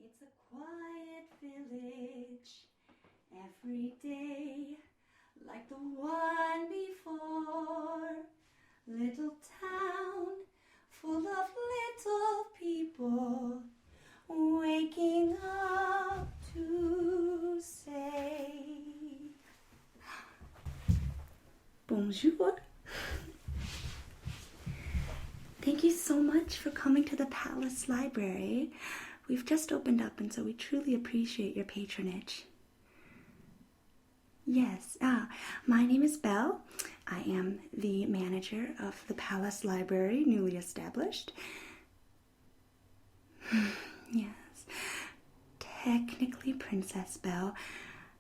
It's a quiet village, every day like the one before. Little town full of little people waking up to say bonjour. Thank you so much for coming to the Palace Library. We've just opened up, and so we truly appreciate your patronage. Yes, my name is Belle. I am the manager of the Palace Library, newly established. Yes, technically Princess Belle,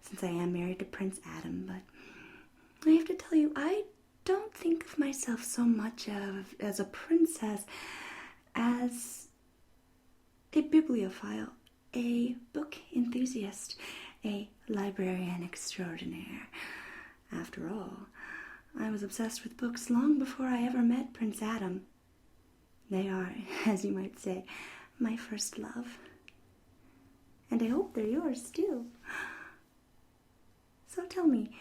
since I am married to Prince Adam, but I have to tell you, I don't think of myself so much as a princess as a bibliophile, a book enthusiast, a librarian extraordinaire. After all, I was obsessed with books long before I ever met Prince Adam. They are, as you might say, my first love. And I hope they're yours too. So tell me,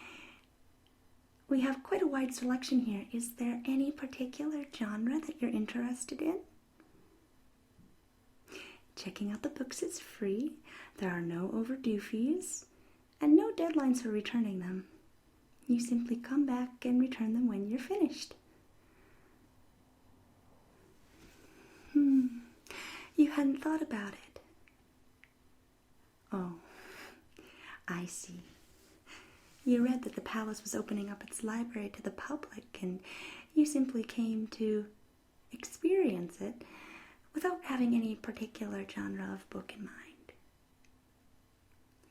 we have quite a wide selection here. Is there any particular genre that you're interested in? Checking out the books is free. There are no overdue fees and no deadlines for returning them. You simply come back and return them when you're finished. You hadn't thought about it. Oh, I see. You read that the palace was opening up its library to the public, and you simply came to experience it without having any particular genre of book in mind.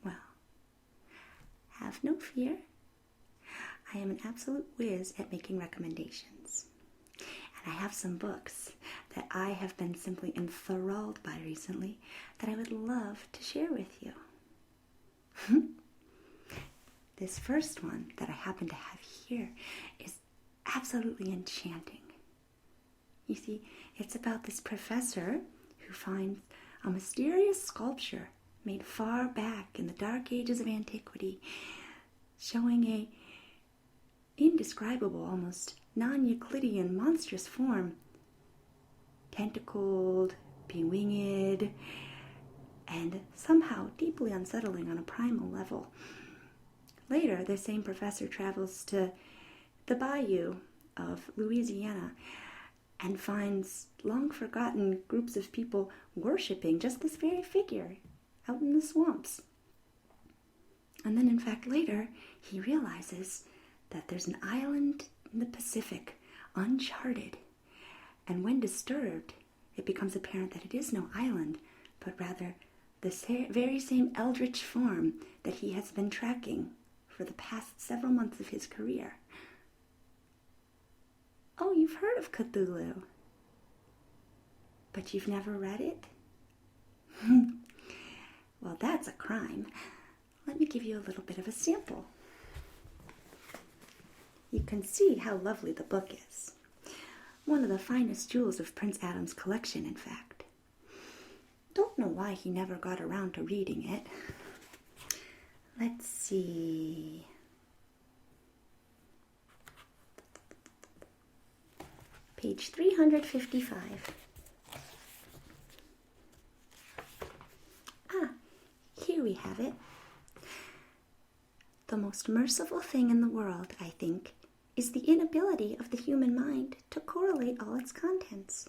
Well, have no fear. I am an absolute whiz at making recommendations. And I have some books that I have been simply enthralled by recently that I would love to share with you. This first one that I happen to have here is absolutely enchanting. You see, it's about this professor who finds a mysterious sculpture made far back in the dark ages of antiquity, showing a indescribable, almost non-Euclidean monstrous form, tentacled, bewinged, and somehow deeply unsettling on a primal level. Later, the same professor travels to the bayou of Louisiana and finds long-forgotten groups of people worshipping just this very figure out in the swamps. And then, in fact, later, he realizes that there's an island in the Pacific, uncharted, and when disturbed, it becomes apparent that it is no island, but rather the very same Eldritch form that he has been tracking for the past several months of his career. Oh, you've heard of Cthulhu, but you've never read it? Well, that's a crime. Let me give you a little bit of a sample. You can see how lovely the book is. One of the finest jewels of Prince Adam's collection, in fact. Don't know why he never got around to reading it. Let's see. Page 355. Here we have it. The most merciful thing in the world, I think, is the inability of the human mind to correlate all its contents.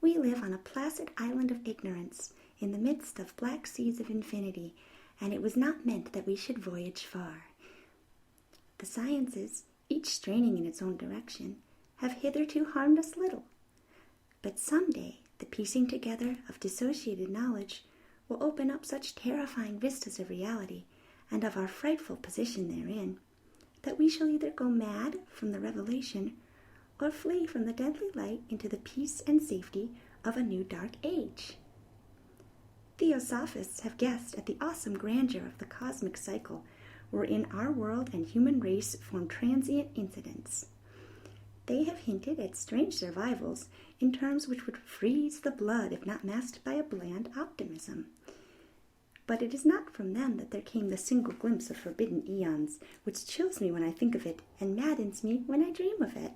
We live on a placid island of ignorance in the midst of black seas of infinity, and it was not meant that we should voyage far. The sciences, each straining in its own direction, have hitherto harmed us little. But someday the piecing together of dissociated knowledge will open up such terrifying vistas of reality and of our frightful position therein, that we shall either go mad from the revelation or flee from the deadly light into the peace and safety of a new dark age. Theosophists have guessed at the awesome grandeur of the cosmic cycle, wherein our world and human race form transient incidents. They have hinted at strange survivals in terms which would freeze the blood if not masked by a bland optimism. But it is not from them that there came the single glimpse of forbidden eons, which chills me when I think of it and maddens me when I dream of it.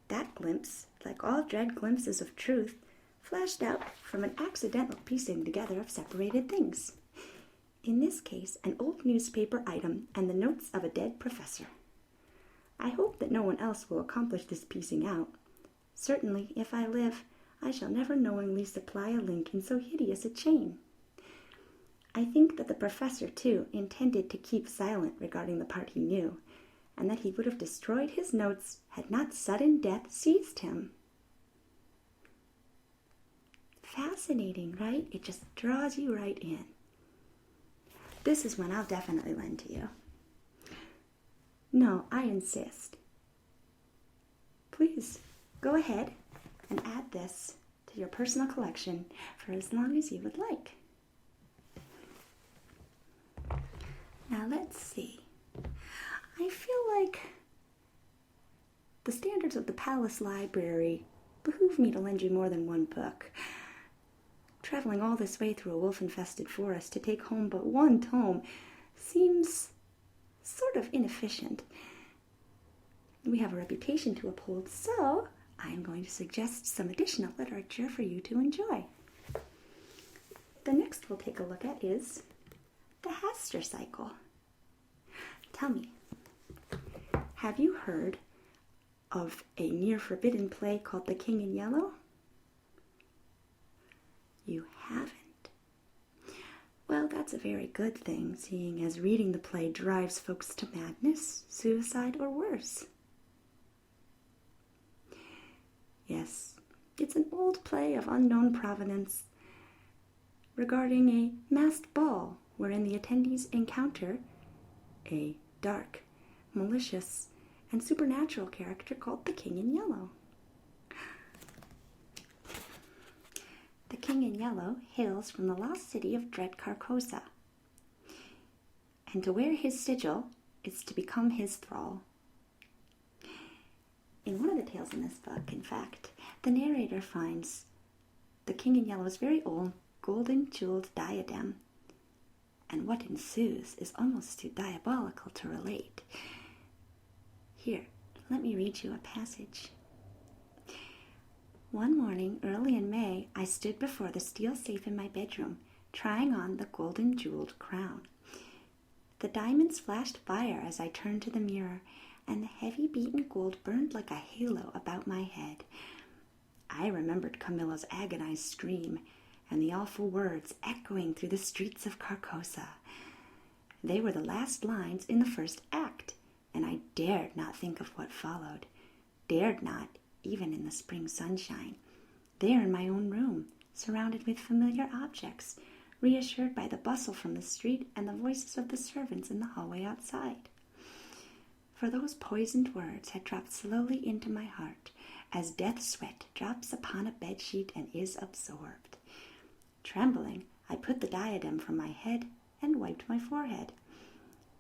That glimpse, like all dread glimpses of truth, flashed out from an accidental piecing together of separated things. In this case, an old newspaper item and the notes of a dead professor. I hope that no one else will accomplish this piecing out. Certainly, if I live, I shall never knowingly supply a link in so hideous a chain. I think that the professor, too, intended to keep silent regarding the part he knew, and that he would have destroyed his notes had not sudden death seized him. Fascinating, right? It just draws you right in. This is one I'll definitely lend to you. No, I insist. Please, go ahead and add this to your personal collection for as long as you would like. Now let's see. I feel like the standards of the Palace Library behoove me to lend you more than one book. Traveling all this way through a wolf-infested forest to take home but one tome seems sort of inefficient. We have a reputation to uphold, so I am going to suggest some additional literature for you to enjoy. The next we'll take a look at is the Haster Cycle. Tell me, have you heard of a near-forbidden play called The King in Yellow? You haven't. Well, that's a very good thing, seeing as reading the play drives folks to madness, suicide, or worse. Yes, it's an old play of unknown provenance regarding a masked ball wherein the attendees encounter a dark, malicious, and supernatural character called the King in Yellow. The King in Yellow hails from the lost city of dread Carcosa, and to wear his sigil is to become his thrall. In one of the tales in this book, in fact, the narrator finds the King in Yellow's very old golden jeweled diadem, and what ensues is almost too diabolical to relate. Here, let me read you a passage. One morning, early in May, I stood before the steel safe in my bedroom, trying on the golden jeweled crown. The diamonds flashed fire as I turned to the mirror, and the heavy beaten gold burned like a halo about my head. I remembered Camilla's agonized scream, and the awful words echoing through the streets of Carcosa. They were the last lines in the first act, and I dared not think of what followed. Dared not, even in the spring sunshine, there in my own room, surrounded with familiar objects, reassured by the bustle from the street and the voices of the servants in the hallway outside. For those poisoned words had dropped slowly into my heart, as death sweat drops upon a bedsheet and is absorbed. Trembling, I put the diadem from my head and wiped my forehead.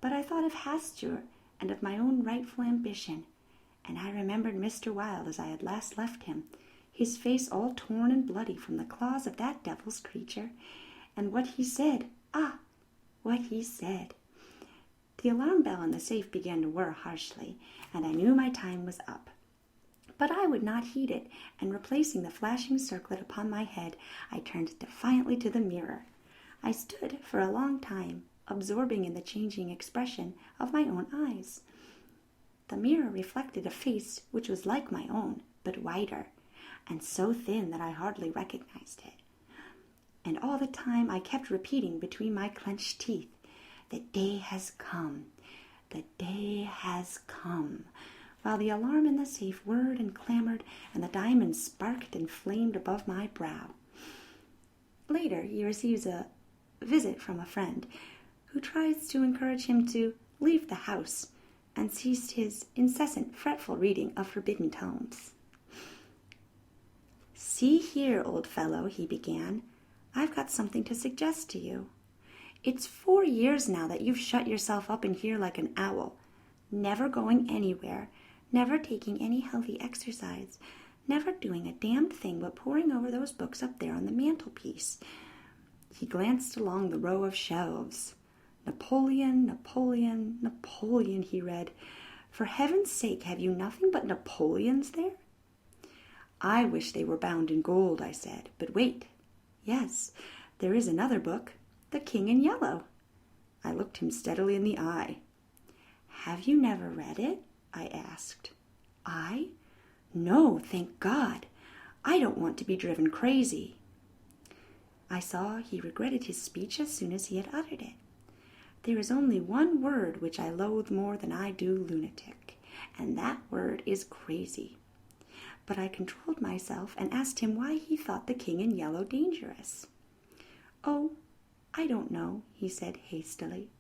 But I thought of Hastur and of my own rightful ambition, and I remembered Mr. Wilde as I had last left him, his face all torn and bloody from the claws of that devil's creature, and what he said. Ah, what he said. The alarm bell in the safe began to whir harshly, and I knew my time was up. But I would not heed it, and replacing the flashing circlet upon my head, I turned defiantly to the mirror. I stood for a long time, absorbing in the changing expression of my own eyes. The mirror reflected a face which was like my own, but wider, and so thin that I hardly recognized it. And all the time I kept repeating between my clenched teeth, "The day has come, the day has come," while the alarm in the safe whirred and clamored, and the diamonds sparked and flamed above my brow. Later, he receives a visit from a friend, who tries to encourage him to leave the house, and ceased his incessant, fretful reading of forbidden tomes. "See here, old fellow," he began, "I've got something to suggest to you. It's 4 years now that you've shut yourself up in here like an owl, never going anywhere, never taking any healthy exercise, never doing a damned thing but poring over those books up there on the mantelpiece. He glanced along the row of shelves. Napoleon, Napoleon, Napoleon, he read. For heaven's sake, have you nothing but Napoleons there? I wish they were bound in gold, I said. But wait. Yes, there is another book, The King in Yellow. I looked him steadily in the eye. Have you never read it? I asked. I? No, thank God. I don't want to be driven crazy. I saw he regretted his speech as soon as he had uttered it. There is only one word which I loathe more than I do lunatic, and that word is crazy. But I controlled myself and asked him why he thought The King in Yellow dangerous. Oh, I don't know, he said hastily.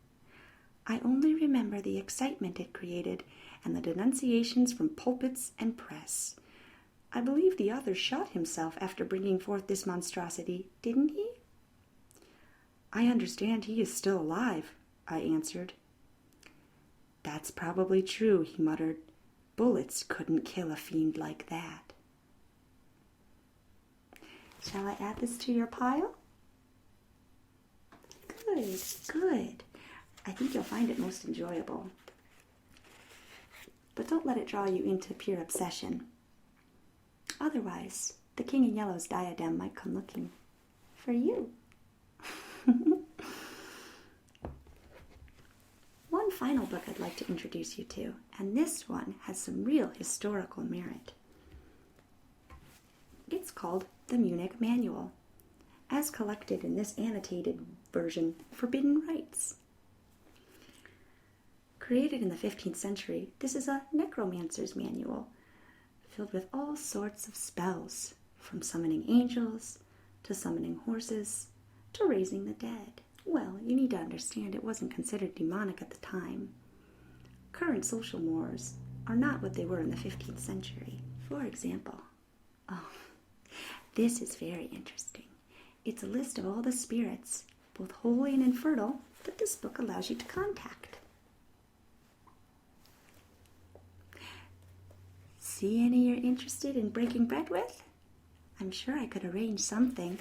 I only remember the excitement it created and the denunciations from pulpits and press. I believe the author shot himself after bringing forth this monstrosity, didn't he? I understand he is still alive, I answered. That's probably true, he muttered. Bullets couldn't kill a fiend like that. Shall I add this to your pile? Good, good. I think you'll find it most enjoyable. But don't let it draw you into pure obsession. Otherwise, the King in Yellow's diadem might come looking for you. One final book I'd like to introduce you to, and this one has some real historical merit. It's called the Munich Manual, as collected in this annotated version, Forbidden Rites. Created in the 15th century, this is a necromancer's manual, filled with all sorts of spells, from summoning angels, to summoning horses, to raising the dead. Well, you need to understand it wasn't considered demonic at the time. Current social mores are not what they were in the 15th century. For example, this is very interesting. It's a list of all the spirits, both holy and infernal, that this book allows you to contact. See any you're interested in breaking bread with? I'm sure I could arrange something.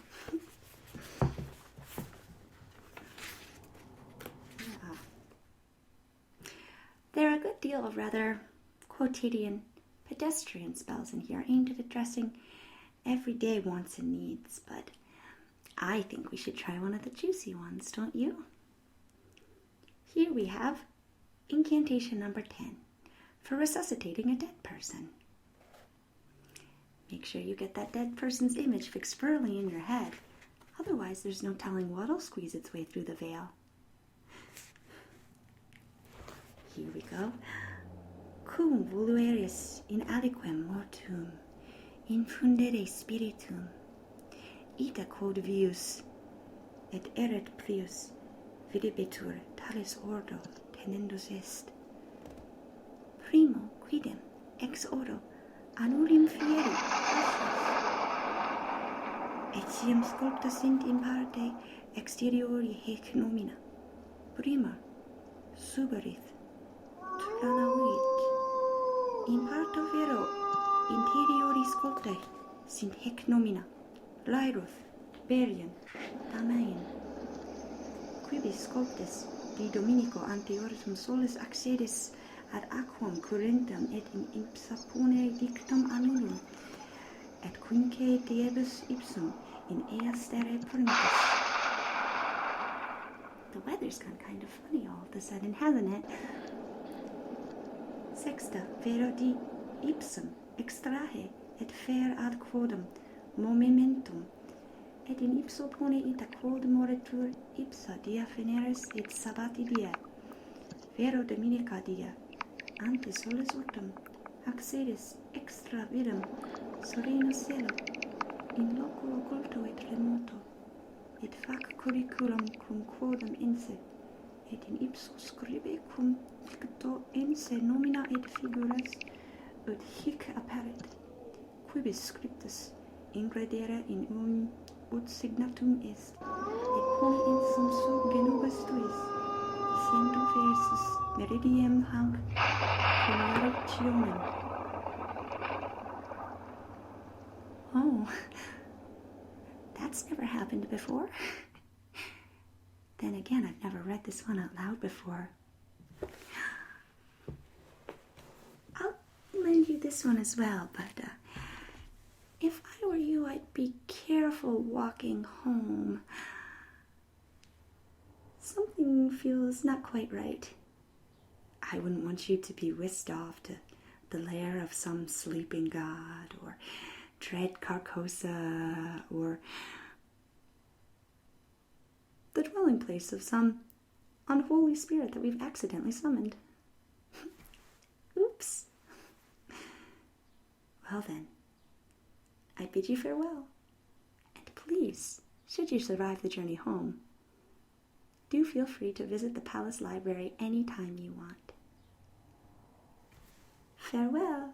There are a good deal of rather quotidian, pedestrian spells in here aimed at addressing everyday wants and needs, but I think we should try one of the juicy ones, don't you? Here we have incantation number 10 for resuscitating a dead person. Make sure you get that dead person's image fixed firmly in your head, otherwise there's no telling what'll squeeze its way through the veil. Here we go. Cum volueris in aliquem mortuum, infundere spiritum, ita quod vius, et erat prius, videbetur talis ordo tenendus est. Primo quidem ex oro annulim fieri etiam sculpta sint in parte exteriori hec nomina. Prima suberith Tranauit. In parto vero interiori sculptae sint hec nomina. Laeruth, Berian, Damain. Quibis sculptis di Dominico ante ortum solis accedis ad aquam currentam et in ipsa pone dictum annulum, et quinque diebus ipsum in eas terre permittis. The weather's gone kind of funny all of a sudden, hasn't it? Sexta vero di ipsum extrahe et fer ad quodum momentum, et in ipso pone ita quod moritur ipsa dia feneris et sabbati dia, vero dominica dia, ante solis ortum, accedis extra vidum, sereno cielo, in loco occulto et remoto, et fac curriculum cum quodum inse, et in ipso scribe cum dicto inse nomina et figuras, ut hic apparet, quibis scriptus ingredere in ut signatum est, et pone insum su genubis tuis, dicendo versus meridiem hanc coniurationem no. That's never happened before. Then again, I've never read this one out loud before. I'll lend you this one as well, but if I were you, I'd be careful walking home. Something feels not quite right. I wouldn't want you to be whisked off to the lair of some sleeping god, or dread Carcosa, or the dwelling place of some unholy spirit that we've accidentally summoned. Oops. Well then, I bid you farewell, and please, should you survive the journey home, do feel free to visit the palace library any time you want. Farewell.